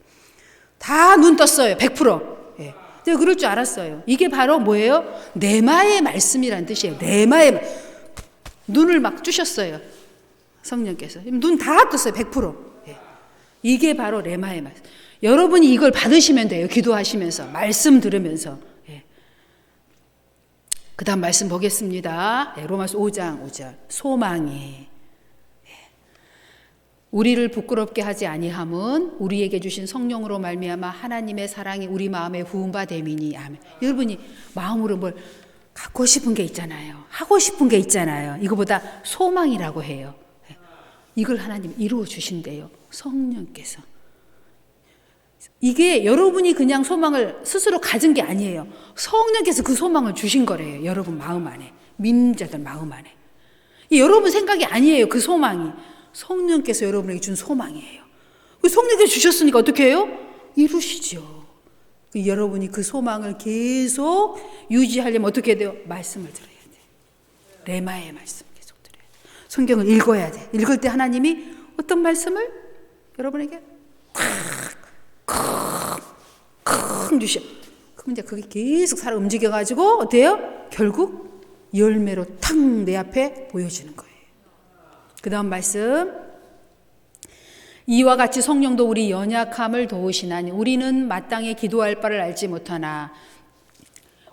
다 눈 떴어요. 100%. 예. 제가 그럴 줄 알았어요. 이게 바로 뭐예요? 네마의 말씀이라는 뜻이에요. 네마의 눈을 막 주셨어요. 성령께서 눈 다 떴어요. 100%. 예. 이게 바로 레마의 말씀. 여러분이 이걸 받으시면 돼요. 기도하시면서 말씀 들으면서. 예. 그 다음 말씀 보겠습니다. 예. 로마서 5장 5절 소망이 우리를 부끄럽게 하지 아니함은 우리에게 주신 성령으로 말미암아 하나님의 사랑이 우리 마음에 부은 바 됨이니. 아멘. 여러분이 마음으로 뭘 갖고 싶은 게 있잖아요. 하고 싶은 게 있잖아요. 이거보다 소망이라고 해요. 이걸 하나님 이루어 주신대요. 성령께서. 이게 여러분이 그냥 소망을 스스로 가진 게 아니에요. 성령께서 그 소망을 주신 거래요. 여러분 마음 안에. 믿는 자들 마음 안에. 여러분 생각이 아니에요. 그 소망이. 성령께서 여러분에게 준 소망이에요. 성령께서 주셨으니까 어떻게 해요? 이루시죠. 여러분이 그 소망을 계속 유지하려면 어떻게 해야 돼요? 말씀을 들어야 돼요. 레마의 말씀 계속 들어야 돼요. 성경을 읽어야 돼. 읽을 때 하나님이 어떤 말씀을 여러분에게 콱 주셔. 그럼 이제 그게 계속 살아 움직여가지고 어때요? 결국 열매로 탁 내 앞에 보여지는 거예요. 그 다음 말씀. 이와 같이 성령도 우리 연약함을 도우시나니 우리는 마땅히 기도할 바를 알지 못하나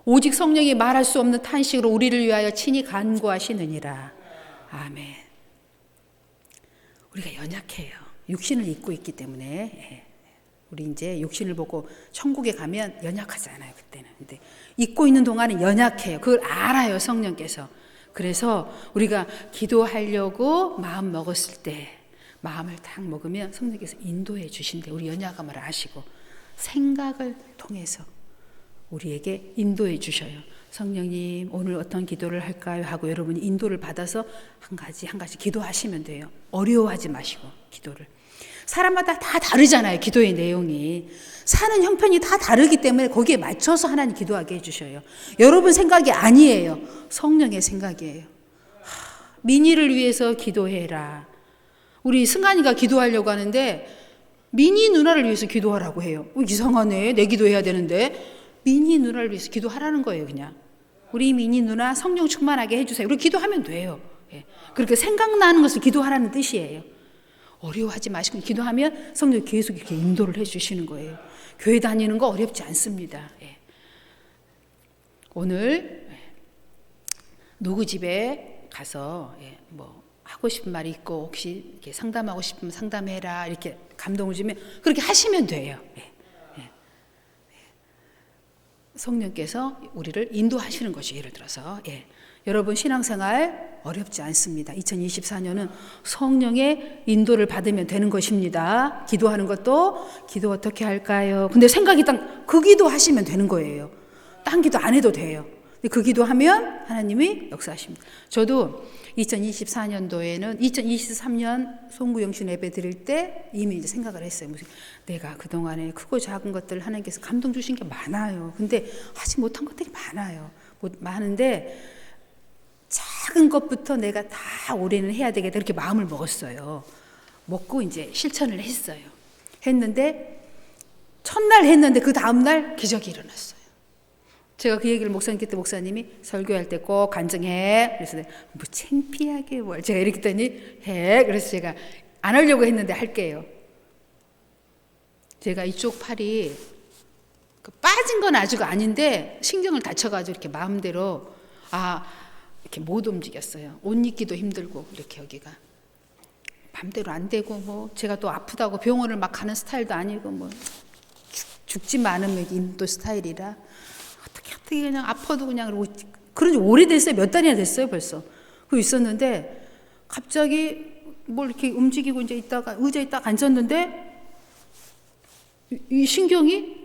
오직 성령이 말할 수 없는 탄식으로 우리를 위하여 친히 간구하시느니라. 아멘. 우리가 연약해요. 육신을 입고 있기 때문에. 우리 이제 육신을 보고 천국에 가면 연약하잖아요. 그때는. 근데 입고 있는 동안은 연약해요. 그걸 알아요. 성령께서. 그래서 우리가 기도하려고 마음 먹었을 때 마음을 딱 먹으면 성령께서 인도해 주신대. 우리 연약함을 아시고 생각을 통해서 우리에게 인도해 주셔요. 성령님 오늘 어떤 기도를 할까요? 하고 여러분이 인도를 받아서 한 가지 기도하시면 돼요. 어려워하지 마시고 기도를. 사람마다 다 다르잖아요. 기도의 내용이. 사는 형편이 다 다르기 때문에 거기에 맞춰서 하나님 기도하게 해주셔요. 여러분 생각이 아니에요. 성령의 생각이에요. 민희를 위해서 기도해라. 우리 승관이가 기도하려고 하는데 미니 누나를 위해서 기도하라고 해요. 이상하네. 내 기도해야 되는데. 미니 누나를 위해서 기도하라는 거예요. 그냥 우리 미니 누나 성령 충만하게 해주세요. 우리 기도하면 돼요. 예. 그렇게 생각나는 것을 기도하라는 뜻이에요. 어려워하지 마시고 기도하면 성령 계속 이렇게 인도를 해주시는 거예요. 교회 다니는 거 어렵지 않습니다. 예. 오늘 누구 집에 가서 뭐 하고 싶은 말이 있고 혹시 이렇게 상담하고 싶으면 상담해라 이렇게 감동을 주면 그렇게 하시면 돼요. 성령께서 우리를 인도하시는 것이 예를 들어서 여러분 신앙생활 어렵지 않습니다. 2024년은 성령의 인도를 받으면 되는 것입니다. 기도하는 것도 기도 어떻게 할까요? 근데 생각이 딱 그 기도 하시면 되는 거예요. 딴 기도 안 해도 돼요. 그 기도하면 하나님이 역사하십니다. 저도 2024년도에는 2023년 송구영신 예배 드릴 때 이미 이제 생각을 했어요. 내가 그동안에 크고 작은 것들을 하나님께서 감동 주신 게 많아요. 근데 하지 못한 것들이 많아요. 많은데 작은 것부터 내가 다 올해는 해야 되겠다 이렇게 마음을 먹었어요. 먹고 이제 실천을 했어요. 했는데 첫날 했는데 그 다음날 기적이 일어났어요. 제가 그 얘기를 목사님께 때 목사님이 설교할 때 꼭 간증해. 그래서 뭐 창피하게 뭘 제가 이렇게 했더니 해. 그래서 제가 안 하려고 했는데 할게요. 제가 이쪽 팔이 빠진 건 아직 아닌데 신경을 다쳐가지고 이렇게 마음대로 이렇게 못 움직였어요. 옷 입기도 힘들고 이렇게 여기가 맘대로 안 되고 뭐 제가 또 아프다고 병원을 막 가는 스타일도 아니고 뭐 죽지만 않으면 인도 스타일이라 어떻게 그냥 아파도 그냥 그러고 그런 지 오래됐어요. 몇 달이나 됐어요 벌써. 그거 있었는데 갑자기 뭘 이렇게 움직이고 이제 있다가 의자에 딱 앉았는데 이 신경이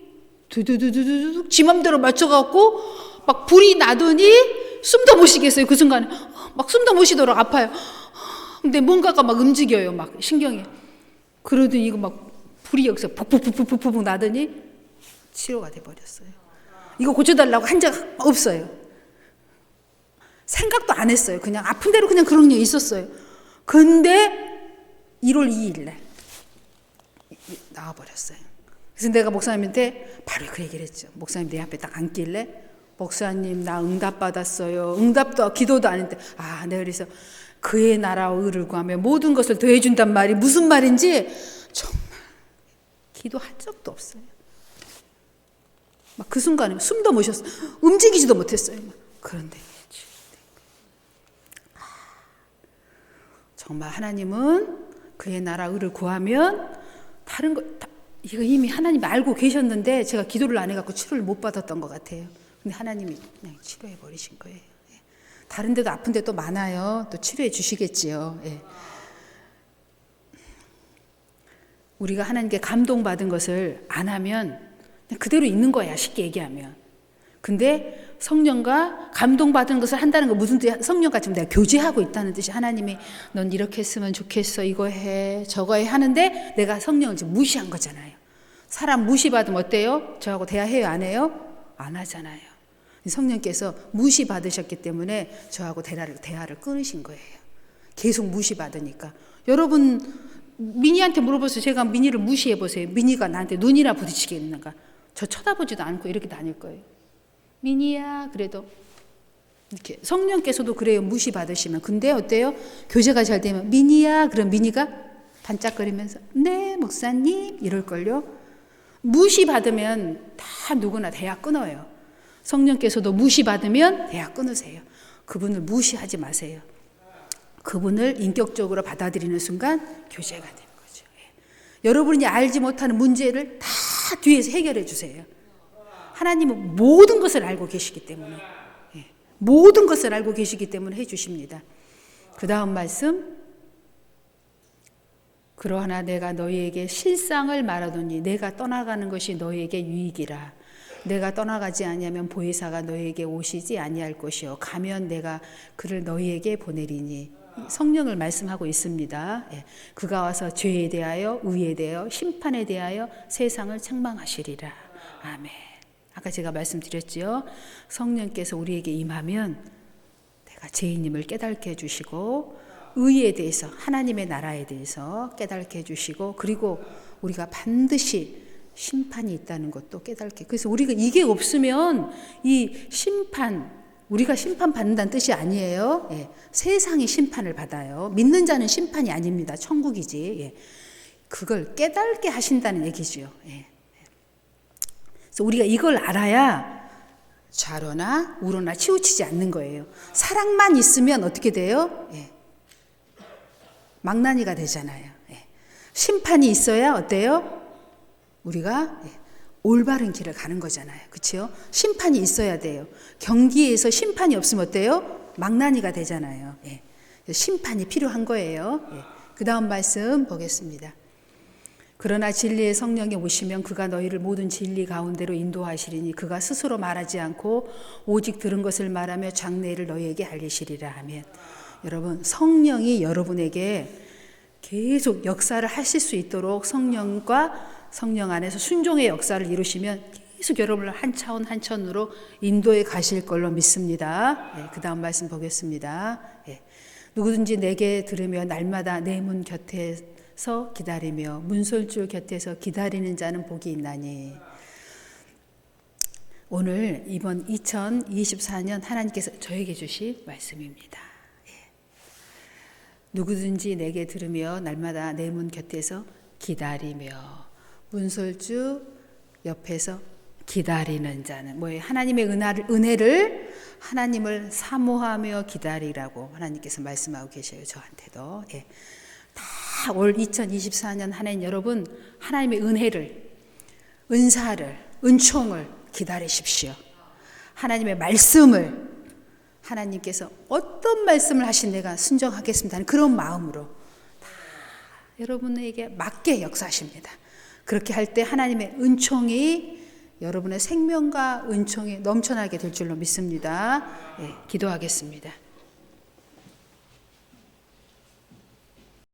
두두두두두 지 맘대로 맞춰갖고 막 불이 나더니 숨도 못 쉬겠어요. 그 순간에 막 숨도 못 쉬도록 아파요. 근데 뭔가가 막 움직여요. 막 신경이. 그러더니 이거 막 불이 여기서 푹푹푹푹푹 나더니 치료가 돼버렸어요. 이거 고쳐달라고 한 적 없어요. 생각도 안 했어요. 그냥 아픈 대로 그냥 그런 게 있었어요. 근데 1월 2일 날 나와버렸어요. 그래서 내가 목사님한테 바로 그 얘기를 했죠. 목사님 내 앞에 딱 앉길래 목사님 나 응답 받았어요. 응답도 기도도 안 했는데 내가 그래서 그의 나라와 의를 구하며 모든 것을 더해준단 말이 무슨 말인지 정말 기도한 적도 없어요. 막 그 순간에 숨도 못 쉬었어요. 움직이지도 못했어요. 그런데 정말 하나님은 그의 나라 의를 구하면 다른 거 이거 이미 하나님 알고 계셨는데 제가 기도를 안 해갖고 치료를 못 받았던 것 같아요. 근데 하나님이 그냥 치료해 버리신 거예요. 다른 데도 아픈 데도 많아요. 또 치료해 주시겠지요. 우리가 하나님께 감동받은 것을 안 하면 그대로 있는 거야. 쉽게 얘기하면. 근데 성령과 감동받은 것을 한다는 거 무슨 뜻이야? 성령과 지금 내가 교제하고 있다는 뜻이 하나님이 넌 이렇게 했으면 좋겠어. 이거 해. 저거 해. 하는데 내가 성령을 지금 무시한 거잖아요. 사람 무시받으면 어때요? 저하고 대화해요? 안 해요? 안 하잖아요. 성령께서 무시받으셨기 때문에 저하고 대화를 끊으신 거예요. 계속 무시받으니까. 여러분 미니한테 물어보세요. 제가 미니를 무시해보세요. 미니가 나한테 눈이나 부딪히겠는가? 저 쳐다보지도 않고 이렇게 다닐 거예요. 미니야 그래도 이렇게 성령께서도 그래요. 무시받으시면. 근데 어때요? 교제가 잘 되면 미니야 그럼 미니가 반짝거리면서 네 목사님 이럴걸요. 무시받으면 다 누구나 대화 끊어요. 성령께서도 무시받으면 대화 끊으세요. 그분을 무시하지 마세요. 그분을 인격적으로 받아들이는 순간 교제가 되는 거죠. 여러분이 알지 못하는 문제를 다 뒤에서 해결해 주세요. 하나님은 모든 것을 알고 계시기 때문에 모든 것을 알고 계시기 때문에 해주십니다. 그 다음 말씀 그러하나 내가 너희에게 실상을 말하노니 내가 떠나가는 것이 너희에게 유익이라. 내가 떠나가지 아니하면 보혜사가 너희에게 오시지 아니할 것이요 가면 내가 그를 너희에게 보내리니. 성령을 말씀하고 있습니다. 그가 와서 죄에 대하여 의에 대하여 심판에 대하여 세상을 책망하시리라. 아멘. 아까 제가 말씀드렸죠. 성령께서 우리에게 임하면 내가 죄인임을 깨닫게 해주시고 의에 대해서, 하나님의 나라에 대해서 깨닫게 해주시고, 그리고 우리가 반드시 심판이 있다는 것도 깨닫게. 그래서 우리가 이게 없으면 이 심판, 우리가 심판받는다는 뜻이 아니에요. 예. 세상이 심판을 받아요. 믿는 자는 심판이 아닙니다. 천국이지. 예. 그걸 깨닫게 하신다는 얘기죠. 예. 그래서 우리가 이걸 알아야 좌로나 우로나 치우치지 않는 거예요. 사랑만 있으면 어떻게 돼요? 예. 망나니가 되잖아요. 예. 심판이 있어야 어때요? 우리가 올바른 길을 가는 거잖아요. 그렇죠? 심판이 있어야 돼요. 경기에서 심판이 없으면 어때요? 망나니가 되잖아요. 예. 심판이 필요한 거예요. 예. 그 다음 말씀 보겠습니다. 그러나 진리의 성령이 오시면 그가 너희를 모든 진리 가운데로 인도하시리니 그가 스스로 말하지 않고 오직 들은 것을 말하며 장래를 너희에게 알리시리라 하면, 여러분, 성령이 여러분에게 계속 역사를 하실 수 있도록 성령과 성령 안에서 순종의 역사를 이루시면 계속 여러분을 한 차원 한 차원으로 인도에 가실 걸로 믿습니다. 예, 그 다음 말씀 보겠습니다. 예. 누구든지 내게 들으며 날마다 내 문 곁에서 기다리며 문설주 곁에서 기다리는 자는 복이 있나니. 오늘 이번 2024년 하나님께서 저에게 주신 말씀입니다. 예. 누구든지 내게 들으며 날마다 내 문 곁에서 기다리며 문설주 옆에서 기다리는 자는 뭐예요? 하나님의 은혜를 하나님을 사모하며 기다리라고 하나님께서 말씀하고 계셔요. 저한테도. 예. 다 올 2024년 하나님 여러분 하나님의 은혜를, 은사를, 은총을 기다리십시오. 하나님의 말씀을, 하나님께서 어떤 말씀을 하신 내가 순종하겠습니다 하는 그런 마음으로 다 여러분에게 맞게 역사하십니다. 그렇게 할 때 하나님의 은총이 여러분의 생명과 은총이 넘쳐나게 될 줄로 믿습니다. 예, 기도하겠습니다.